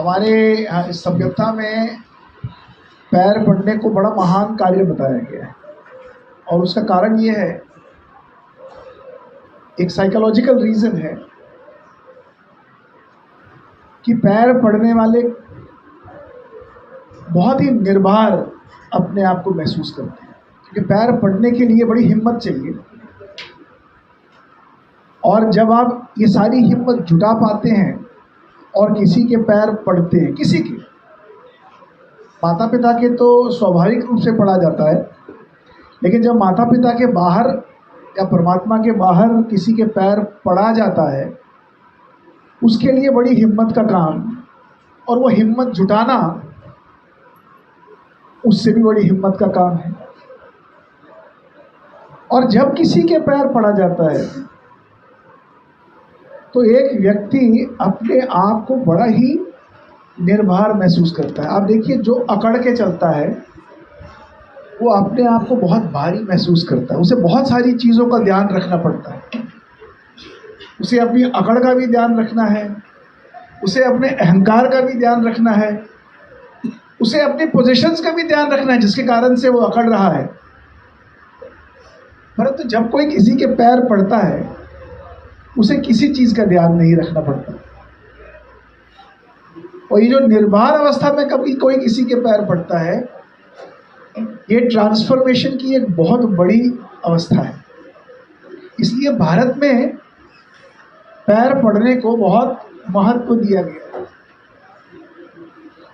हमारे इस सभ्यता में पैर पड़ने को बड़ा महान कार्य बताया गया है और उसका कारण ये है, एक साइकोलॉजिकल रीज़न है कि पैर पड़ने वाले बहुत ही निर्भर अपने आप को महसूस करते हैं, क्योंकि पैर पड़ने के लिए बड़ी हिम्मत चाहिए। और जब आप ये सारी हिम्मत जुटा पाते हैं और किसी के पैर पड़ते हैं, किसी के माता पिता के तो स्वाभाविक रूप से पड़ा जाता है, लेकिन जब माता पिता के बाहर या परमात्मा के बाहर किसी के पैर पड़ा जाता है, उसके लिए बड़ी हिम्मत का काम, और वो हिम्मत जुटाना उससे भी बड़ी हिम्मत का काम है। और जब किसी के पैर पड़ा जाता है तो एक व्यक्ति अपने आप को बड़ा ही निर्भर महसूस करता है। आप देखिए, जो अकड़ के चलता है वो अपने आप को बहुत भारी महसूस करता है, उसे बहुत सारी चीज़ों का ध्यान रखना पड़ता है। उसे अपनी अकड़ का भी ध्यान रखना है, उसे अपने अहंकार का भी ध्यान रखना है, उसे अपने पोजीशंस का भी ध्यान रखना है जिसके कारण से वो अकड़ रहा है। परंतु जब कोई किसी के पैर पड़ता है, उसे किसी चीज़ का ध्यान नहीं रखना पड़ता। और ये जो निर्भर अवस्था में कभी कोई किसी के पैर पड़ता है, ये ट्रांसफॉर्मेशन की एक बहुत बड़ी अवस्था है। इसलिए भारत में पैर पड़ने को बहुत महत्व दिया गया है।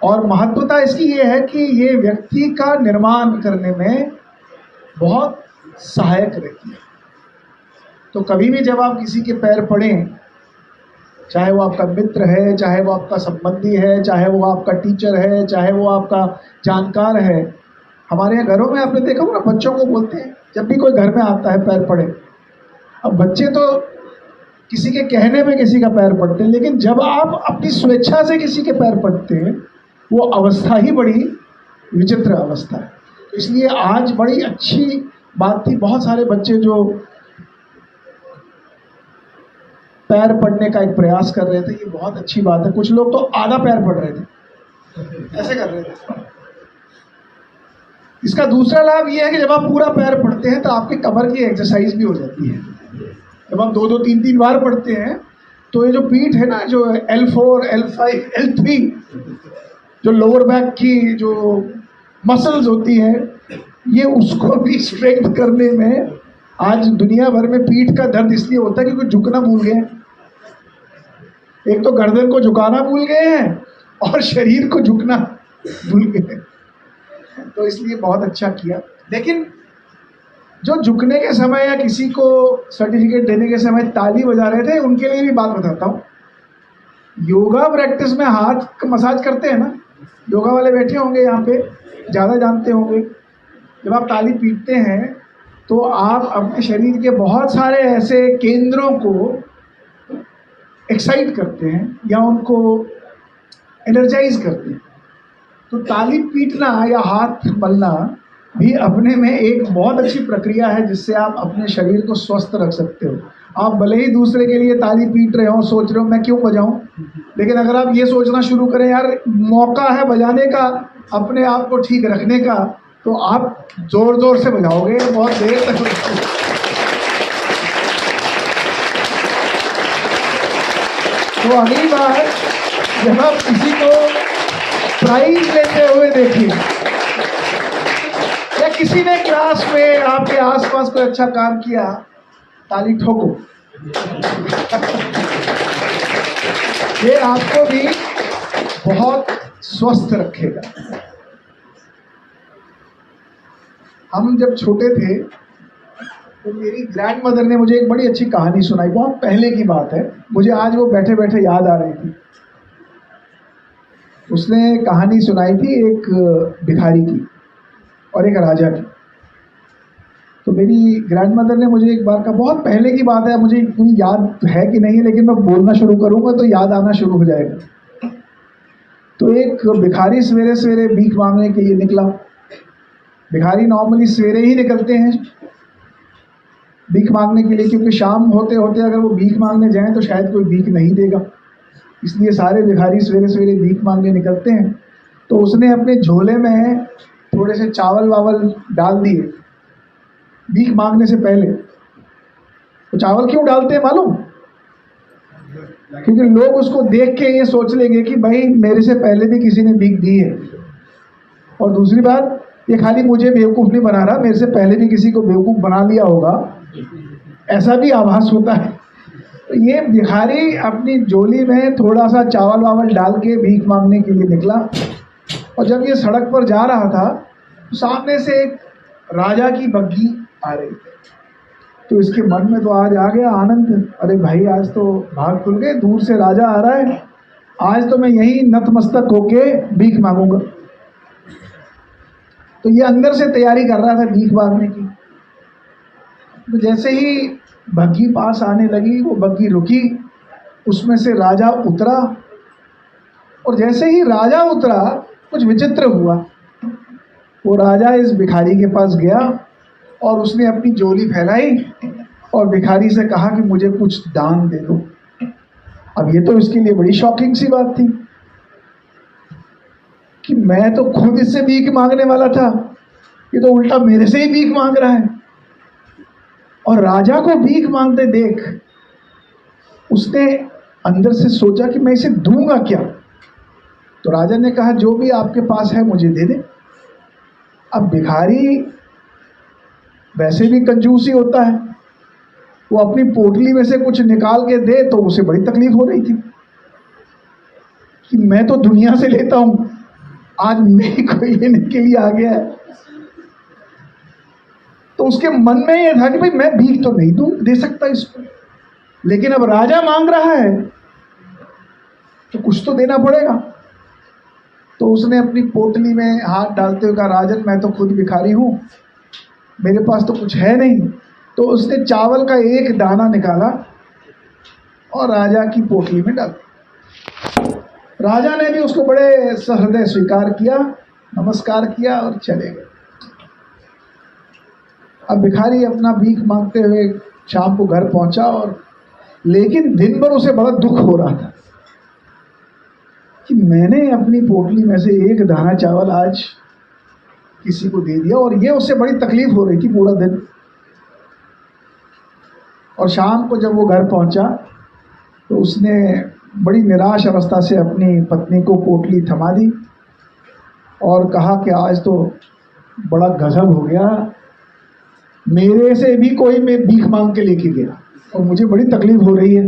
और महत्वता इसकी ये है कि ये व्यक्ति का निर्माण करने में बहुत सहायक रहती है। तो कभी भी जब आप किसी के पैर पड़ें, चाहे वो आपका मित्र है, चाहे वो आपका संबंधी है, चाहे वो आपका टीचर है, चाहे वो आपका जानकार है। हमारे यहाँ घरों में आपने देखा होगा, बच्चों को बोलते हैं जब भी कोई घर में आता है पैर पड़े। अब बच्चे तो किसी के कहने में किसी का पैर पड़ते हैं, लेकिन जब आप अपनी स्वेच्छा से किसी के पैर पड़ते हैं, वो अवस्था ही बड़ी विचित्र अवस्था है। तो इसलिए आज बड़ी अच्छी बात थी, बहुत सारे बच्चे जो पैर पड़ने का एक प्रयास कर रहे थे, ये बहुत अच्छी बात है। कुछ लोग तो आधा पैर पड़ रहे थे, ऐसे कर रहे थे। इसका दूसरा लाभ ये है कि जब आप पूरा पैर पड़ते हैं तो आपकी कमर की एक्सरसाइज भी हो जाती है। जब आप 2-2, 3-3 बार पड़ते हैं तो ये जो पीठ है ना, जो L4, L5, L3, जो लोअर बैक की जो मसल्स होती हैं, ये उसको भी स्ट्रेंथ करने में, आज दुनिया भर में पीठ का दर्द इसलिए होता है क्योंकि झुकना भूल गए। एक तो गर्दन को झुकाना भूल गए हैं और शरीर को झुकना भूल गए, तो इसलिए बहुत अच्छा किया। लेकिन जो झुकने के समय या किसी को सर्टिफिकेट देने के समय ताली बजा रहे थे, उनके लिए भी बात बताता हूँ। योगा प्रैक्टिस में हाथ का मसाज करते हैं ना, योगा वाले बैठे होंगे यहाँ पे, ज़्यादा जानते होंगे। जब आप ताली पीटते हैं तो आप अपने शरीर के बहुत सारे ऐसे केंद्रों को एक्साइट करते हैं या उनको एनर्जाइज करते हैं। तो ताली पीटना या हाथ मलना भी अपने में एक बहुत अच्छी प्रक्रिया है जिससे आप अपने शरीर को स्वस्थ रख सकते हो। आप भले ही दूसरे के लिए ताली पीट रहे हो, सोच रहे हो मैं क्यों बजाऊं, लेकिन अगर आप ये सोचना शुरू करें यार मौका है बजाने का, अपने आप को ठीक रखने का, तो आप जोर जोर से बजाओगे बहुत देर तक। तो अगली बार जब आप किसी को प्राइज लेते हुए देखिए या किसी ने क्लास में आपके आसपास कोई अच्छा काम किया, ताली ठोको। ये आपको भी बहुत स्वस्थ रखेगा। हम जब छोटे थे तो मेरी ग्रैंड मदर ने मुझे एक बड़ी अच्छी कहानी सुनाई, बहुत पहले की बात है, मुझे आज वो बैठे बैठे याद आ रही थी। उसने कहानी सुनाई थी एक भिखारी की और एक राजा की। तो मेरी ग्रैंड मदर ने मुझे एक बार का, बहुत पहले की बात है, मुझे इतनी याद है कि नहीं है, लेकिन मैं बोलना शुरू करूँगा तो याद आना शुरू हो जाएगा। तो एक भिखारी सवेरे सवेरे भीख मांगने के लिए निकला। भिखारी नॉर्मली सवेरे ही निकलते हैं भीख मांगने के लिए, क्योंकि शाम होते होते अगर वो भीख मांगने जाएं तो शायद कोई भीख नहीं देगा। इसलिए सारे भिखारी सवेरे सवेरे भीख मांगने निकलते हैं। तो उसने अपने झोले में थोड़े से चावल वावल डाल दिए भीख मांगने से पहले। तो चावल क्यों डालते हैं मालूम? क्योंकि लोग उसको देख के ये सोच लेंगे कि भाई मेरे से पहले भी किसी ने भीख दी है, और दूसरी बात ये खाली मुझे बेवकूफ़ नहीं बना रहा, मेरे से पहले भी किसी को बेवकूफ़ बना लिया होगा, ऐसा भी आभास होता है। तो ये भिखारी अपनी झोली में थोड़ा सा चावल वावल डाल के भीख मांगने के लिए निकला। और जब ये सड़क पर जा रहा था तो सामने से एक राजा की बग्घी आ रही थी। तो इसके मन में तो आज आ गया आनंद, अरे भाई आज तो भाग खुल गए, दूर से राजा आ रहा है, आज तो मैं यही नतमस्तक होके भीख मांगूंगा। तो ये अंदर से तैयारी कर रहा था भीख मांगने की। तो जैसे ही बग्घी पास आने लगी, वो बग्घी रुकी, उसमें से राजा उतरा, और जैसे ही राजा उतरा कुछ विचित्र हुआ। वो राजा इस भिखारी के पास गया और उसने अपनी झोली फैलाई और भिखारी से कहा कि मुझे कुछ दान दे दो। अब ये तो इसके लिए बड़ी शॉकिंग सी बात थी कि मैं तो खुद इससे भीख मांगने वाला था, ये तो उल्टा मेरे से ही भीख मांग रहा है। और राजा को भीख मांगते देख उसने अंदर से सोचा कि मैं इसे दूंगा क्या। तो राजा ने कहा जो भी आपके पास है मुझे दे दे। अब भिखारी वैसे भी कंजूस ही होता है, वो अपनी पोटली में से कुछ निकाल के दे तो उसे बड़ी तकलीफ हो रही थी कि मैं तो दुनिया से लेता हूं, आज मेरी कोई लेने के लिए आ गया है। तो उसके मन में ये था कि भाई मैं भीख तो नहीं दूं दे सकता इसको, लेकिन अब राजा मांग रहा है तो कुछ तो देना पड़ेगा। तो उसने अपनी पोटली में हाथ डालते हुए कहा, राजन मैं तो खुद भिखारी हूं, मेरे पास तो कुछ है नहीं। तो उसने चावल का एक दाना निकाला और राजा की पोटली में डाल दिया। राजा ने भी उसको बड़े सहृदय स्वीकार किया, नमस्कार किया और चले गए। अब भिखारी अपना भीख मांगते हुए शाम को घर पहुंचा, और लेकिन दिन भर उसे बड़ा दुख हो रहा था कि मैंने अपनी पोटली में से एक दाना चावल आज किसी को दे दिया, और ये उससे बड़ी तकलीफ हो रही थी पूरा दिन। और शाम को जब वो घर पहुंचा तो उसने बड़ी निराश अवस्था से अपनी पत्नी को पोटली थमा दी और कहा कि आज तो बड़ा गजब हो गया, मेरे से भी कोई मैं भीख मांग के लेके गया और मुझे बड़ी तकलीफ हो रही है।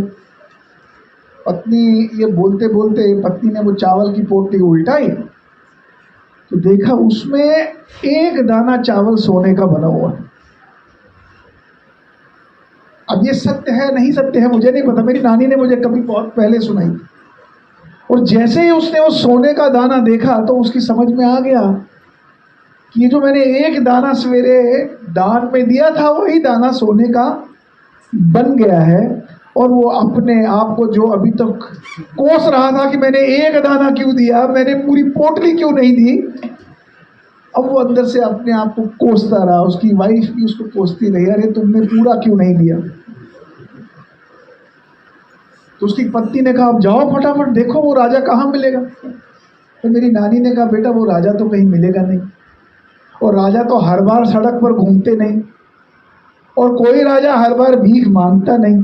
पत्नी ये बोलते बोलते पत्नी ने वो चावल की पोटली उल्टाई तो देखा उसमें एक दाना चावल सोने का बना हुआ है। अब ये सत्य है नहीं सत्य है मुझे नहीं पता, मेरी नानी ने मुझे कभी बहुत पहले सुनाई। और जैसे ही उसने वो सोने का दाना देखा तो उसकी समझ में आ गया कि ये जो मैंने एक दाना सवेरे दान में दिया था वही दाना सोने का बन गया है। और वो अपने आप को जो अभी तक कोस रहा था कि मैंने एक दाना क्यों दिया, मैंने पूरी पोटली क्यों नहीं दी, अब वो अंदर से अपने आप को कोसता रहा। उसकी वाइफ भी उसको कोसती रही, अरे तुमने पूरा क्यों नहीं दिया। तो उसकी पत्नी ने कहा अब जाओ फटाफट देखो वो राजा कहाँ मिलेगा। तो मेरी नानी ने कहा बेटा वो राजा तो कहीं मिलेगा नहीं, और राजा तो हर बार सड़क पर घूमते नहीं, और कोई राजा हर बार भीख मांगता नहीं।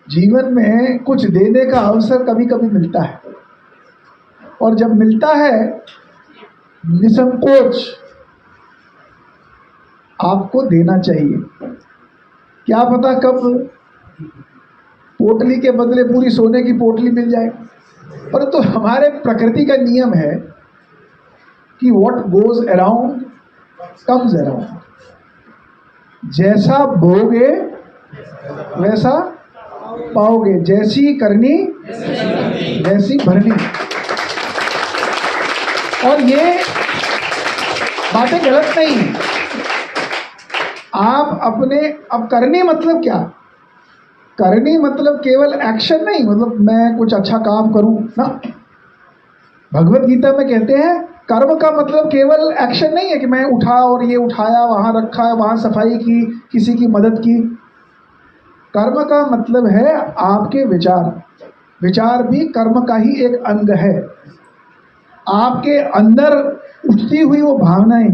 जीवन में कुछ देने का अवसर कभी कभी मिलता है, और जब मिलता है निसंकोच आपको देना चाहिए। क्या पता कब पोटली के बदले पूरी सोने की पोटली मिल जाए। परंतु तो हमारे प्रकृति का नियम है कि what goes around comes around. जैसा बोगे वैसा पाओगे, जैसी करनी वैसी भरनी। और ये बातें गलत नहीं। आप अपने अब करनी मतलब क्या, करनी मतलब केवल एक्शन नहीं, मतलब मैं कुछ अच्छा काम करूं ना। भगवत गीता में कहते हैं कर्म का मतलब केवल एक्शन नहीं है कि मैं उठा और ये उठाया, वहां रखा, वहां सफाई की, किसी की मदद की। कर्म का मतलब है आपके विचार, विचार भी कर्म का ही एक अंग है। आपके अंदर उठती हुई वो भावनाएं,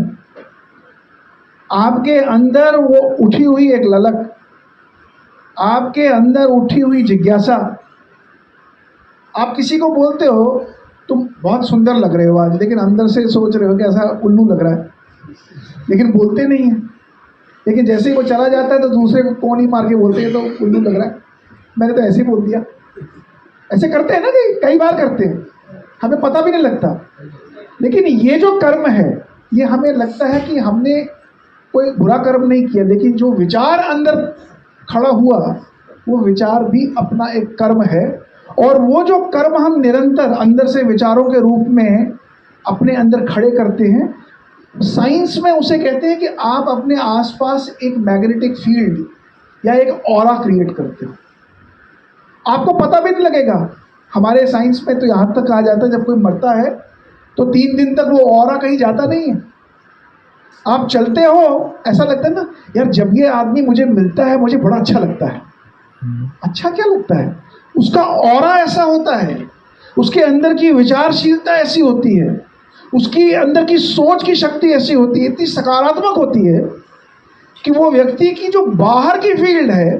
आपके अंदर वो उठी हुई एक ललक, आपके अंदर उठी हुई जिज्ञासा। आप किसी को बोलते हो तुम बहुत सुंदर लग रहे हो आज, लेकिन अंदर से सोच रहे हो कि ऐसा उल्लू लग रहा है, लेकिन बोलते नहीं है। लेकिन जैसे ही वो चला जाता है तो दूसरे को कौन ही मार के बोलते हैं तो उल्लू लग रहा है, मैंने तो ऐसे ही बोल दिया। ऐसे करते हैं ना, कि कई बार करते हैं, हमें पता भी नहीं लगता। लेकिन ये जो कर्म है, ये हमें लगता है कि हमने कोई बुरा कर्म नहीं किया, लेकिन जो विचार अंदर खड़ा हुआ वो विचार भी अपना एक कर्म है। और वो जो कर्म हम निरंतर अंदर से विचारों के रूप में अपने अंदर खड़े करते हैं, साइंस में उसे कहते हैं कि आप अपने आसपास एक मैग्नेटिक फील्ड या एक ऑरा क्रिएट करते हो। आपको पता भी नहीं लगेगा। हमारे साइंस में तो यहाँ तक कहा जाता है, जब कोई मरता है तो 3 दिन तक वो ऑरा कहीं जाता नहीं है। आप चलते हो, ऐसा लगता है ना, यार जब ये आदमी मुझे मिलता है मुझे बड़ा अच्छा लगता है। अच्छा क्या लगता है? उसका ऑरा ऐसा होता है, उसके अंदर की विचारशीलता ऐसी होती है, उसकी अंदर की सोच की शक्ति ऐसी होती है, इतनी सकारात्मक होती है कि वो व्यक्ति की जो बाहर की फील्ड है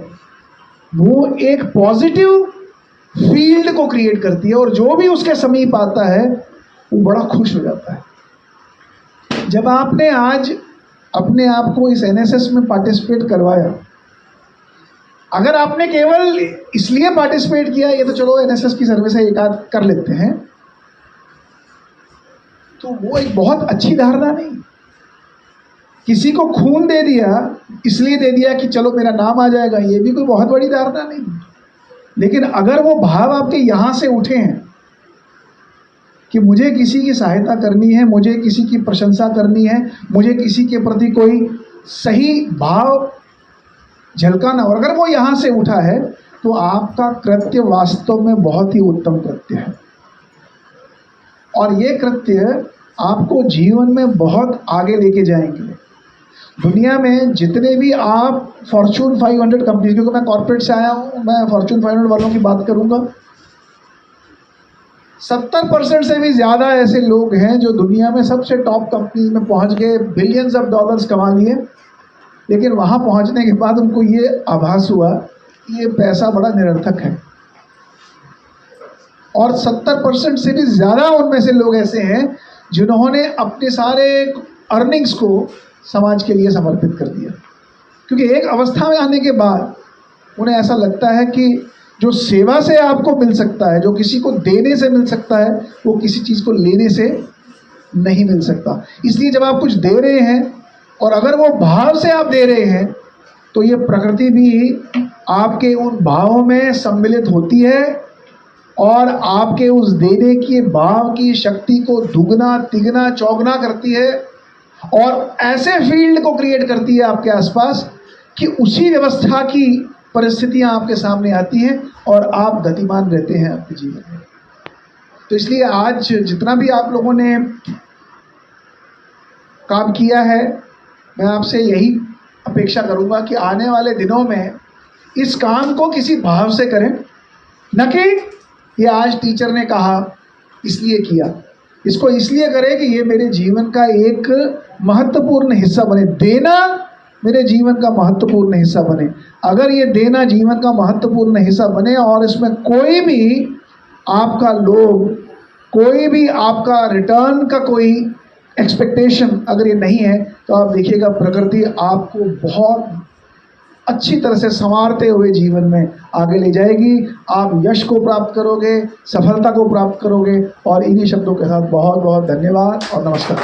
वो एक पॉजिटिव फील्ड को क्रिएट करती है, और जो भी उसके समीप आता है वो बड़ा खुश हो जाता है। जब आपने आज अपने आप को इस एनएसएस में पार्टिसिपेट करवाया, अगर आपने केवल इसलिए पार्टिसिपेट किया, ये तो चलो एनएसएस की सर्विस है एक आध कर लेते हैं, तो वो एक बहुत अच्छी धारणा नहीं। किसी को खून दे दिया इसलिए दे दिया कि चलो मेरा नाम आ जाएगा, ये भी कोई बहुत बड़ी धारणा नहीं। लेकिन अगर वो भाव आपके यहाँ से उठे हैं कि मुझे किसी की सहायता करनी है, मुझे किसी की प्रशंसा करनी है, मुझे किसी के प्रति कोई सही भाव झलकाना, और अगर वो यहाँ से उठा है तो आपका कृत्य वास्तव में बहुत ही उत्तम कृत्य है। और ये कृत्य आपको जीवन में बहुत आगे लेके जाएंगे। दुनिया में जितने भी आप फॉर्चून 500 कंपनीज, क्योंकि मैं कॉर्पोरेट से आया हूँ, मैं फॉर्चून 500 वालों की बात करूँगा, 70% से भी ज़्यादा ऐसे लोग हैं जो दुनिया में सबसे टॉप कंपनीज में पहुँच गए, बिलियंस ऑफ डॉलर्स कमा लिए, लेकिन वहाँ पहुँचने के बाद उनको ये आभास हुआ कि ये पैसा बड़ा निरर्थक है। और 70% से भी ज़्यादा उनमें से लोग ऐसे हैं जिन्होंने अपने सारे अर्निंग्स को समाज के लिए समर्पित कर दिया, क्योंकि एक अवस्था में आने के बाद उन्हें ऐसा लगता है कि जो सेवा से आपको मिल सकता है, जो किसी को देने से मिल सकता है, वो किसी चीज़ को लेने से नहीं मिल सकता। इसलिए जब आप कुछ दे रहे हैं और अगर वो भाव से आप दे रहे हैं तो ये प्रकृति भी आपके उन भावों में सम्मिलित होती है और आपके उस देने के भाव की शक्ति को दुगना तिगना चौगुना करती है, और ऐसे फील्ड को क्रिएट करती है आपके आसपास कि उसी व्यवस्था की परिस्थितियां आपके सामने आती हैं और आप गतिमान रहते हैं आपके जीवन में। तो इसलिए आज जितना भी आप लोगों ने काम किया है, मैं आपसे यही अपेक्षा करूंगा कि आने वाले दिनों में इस काम को किसी भाव से करें, न कि ये आज टीचर ने कहा इसलिए किया। इसको इसलिए करें कि ये मेरे जीवन का एक महत्वपूर्ण हिस्सा बने, देना मेरे जीवन का महत्वपूर्ण हिस्सा बने। अगर ये देना जीवन का महत्वपूर्ण हिस्सा बने और इसमें कोई भी आपका लोभ, कोई भी आपका रिटर्न का कोई एक्सपेक्टेशन अगर ये नहीं है, तो आप देखिएगा प्रकृति आपको बहुत अच्छी तरह से संवारते हुए जीवन में आगे ले जाएगी। आप यश को प्राप्त करोगे, सफलता को प्राप्त करोगे। और इन्हीं शब्दों के साथ बहुत बहुत धन्यवाद और नमस्कार।